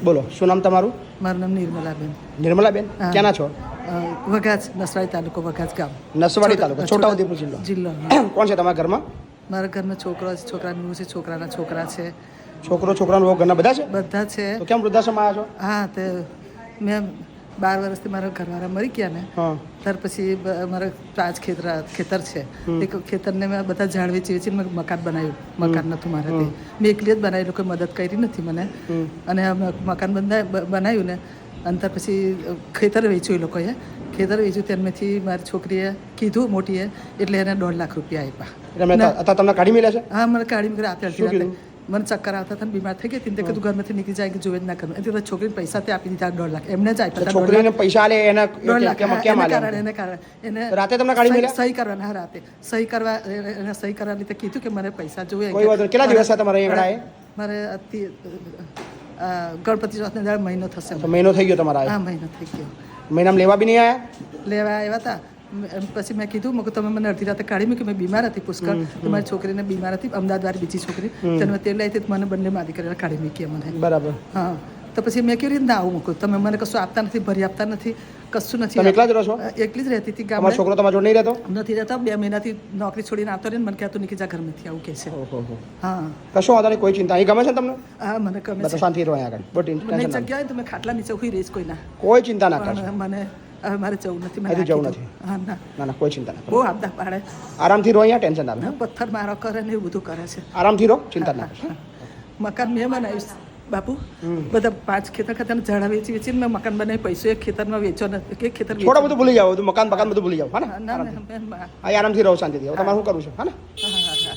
બોલો, શું નામ તમારું? મારું નામ નિર્મલાબેન. નિર્મલાબેન, ક્યાંના છો? વઘાજ, નસવાડી તાલુકો, વઘાજ ગામ, નસવાડી તાલુકો, છોટાઉદેપુર જિલ્લો. જિલ્લો. કોણ છે તમારા ઘરમાં? મારા ઘરમાં છોકરો છે, છોકરાની વહુ છે, છોકરાના છોકરા છે. છોકરાનો વહુ ઘરના બધા છે? બધા છે. તો કેમ વૃદ્ધાશ્રમમાં આવ્યા છો? હા, તે મેં 12 વર્ષથી મારા ઘરવાળા મરી ગયા ને, હા. ત્યાર પછી મારા 5 ખેતર છે. એ ખેતરને મેં બધા ઝાડ વેચી વેચીને મેં મકાન બનાવ્યું. મકાન નહોતું મારાથી, મેં એકલી જ બનાવેલું, કોઈ મદદ કરી નથી મને. અને મકાન બનાવ્યું ને, અને ત્યાર પછી ખેતર વેચ્યું એ લોકોએ. ખેતર વેચ્યું તેમાંથી મારી છોકરીએ કીધું મોટીએ, એટલે એને 1.5 લાખ રૂપિયા આપ્યા. અત્યારે તમને કાઢી મળ્યા છે? હા, મને કાઢી મૂકી રાતે અડધી રાતે. મને ચક્કર આવતા હતા, બીમાર થઈ ગઈ હતી. તે કીધું ઘરમાંથી નીકળી જાય કે જોવે જ ના કરવું. એટલે છોકરીને પૈસા તે આપી દીધા 1.5 લાખ. એમને જ આપ્યા. છોકરીને પૈસા આલે એના 1.5 લાખ કેમ આલે? એને કારણે એને રાતે તમને કાઢી મળ્યા? સહી કરવાના. હા, રાતે સહી કરવા, એને સહી કરવા લીધે કીધું કે મને પૈસા જોઈએ. કોઈ વાત નહીં. કેટલા દિવસ છે તમારે અહીંયા આગળ? મારે ગણપતિ ચોથને દાડે મહિનો થશે. મહિનો થઈ ગયો તમારા? હા, મહિનો થઈ ગયો. મહિનામાં લેવા બી નહીં આવ્યા? લેવા આવ્યા હતા. પછી મેં કીધું મેં તમે મને અડધી રાતે કાઢી મૂકી. મેં બીમાર હતી પુષ્કળ. મારી છોકરીને બીમાર હતી, અમદાવાદ બીજી છોકરી, તેને તેલ લઈ હતી, મને બંને મારી કરીને કાઢી મૂકી મને. બરાબર. હા, તો પછી મેં કેવી રીતે આવું મૂકું? તમે મને કશું આપતા નથી, ભરી આપતા નથી, કશું નથી. તમે એકલા જ રહો છો? એકલી જ રહેતી હતી ગામમાં. તમારો છોકરો તમારા જોડે નહીં રહેતો? નથી રહેતા. 2 મહિનાથી નોકરી છોડીને આવતો રહે ને મને કહેતો નીકળી જા ઘરમાંથી, આવું કહે છે. હા, કશો વાંધો નહીં, કોઈ ચિંતા. અહીં ગમે છે તમને? હા, મને ગમે છે. શાંતિ રહો અહીંયા આગળ. બહુ મને ટેન્શન જગ્યા હોય તો મેં ખાટલા નીચે ઉભી રહીશ, કોઈ ના. કોઈ ચિંતા ના કરશો. મને હવે મારે જવું નથી. અહીંથી જવું નથી. હા, ના ના, કોઈ ચિંતા ના કરો. બહુ આપદા પાડે. આરામથી રહો અહીંયા, ટેન્શન ના લો. પથ્થર મારો કરે ને એવું બધું કરે છે. આરામથી રહો, ચિંતા ના કરશો. મકાન મેં બનાવ્યું બાપુ. બધા 5 ખેતર ઝાડા વેચી વેચીને મેં મકાન બનાવી. પૈસો એક ખેતરમાં વેચો નથી, એક ખેતર થોડા બધું ભૂલી જાવ, મકાન બધું ભૂલી જાવ. હા ને, ના, આરામથી રહો, શાંતિથી. હવે તમારે શું કરવું છે? હા ને? હા.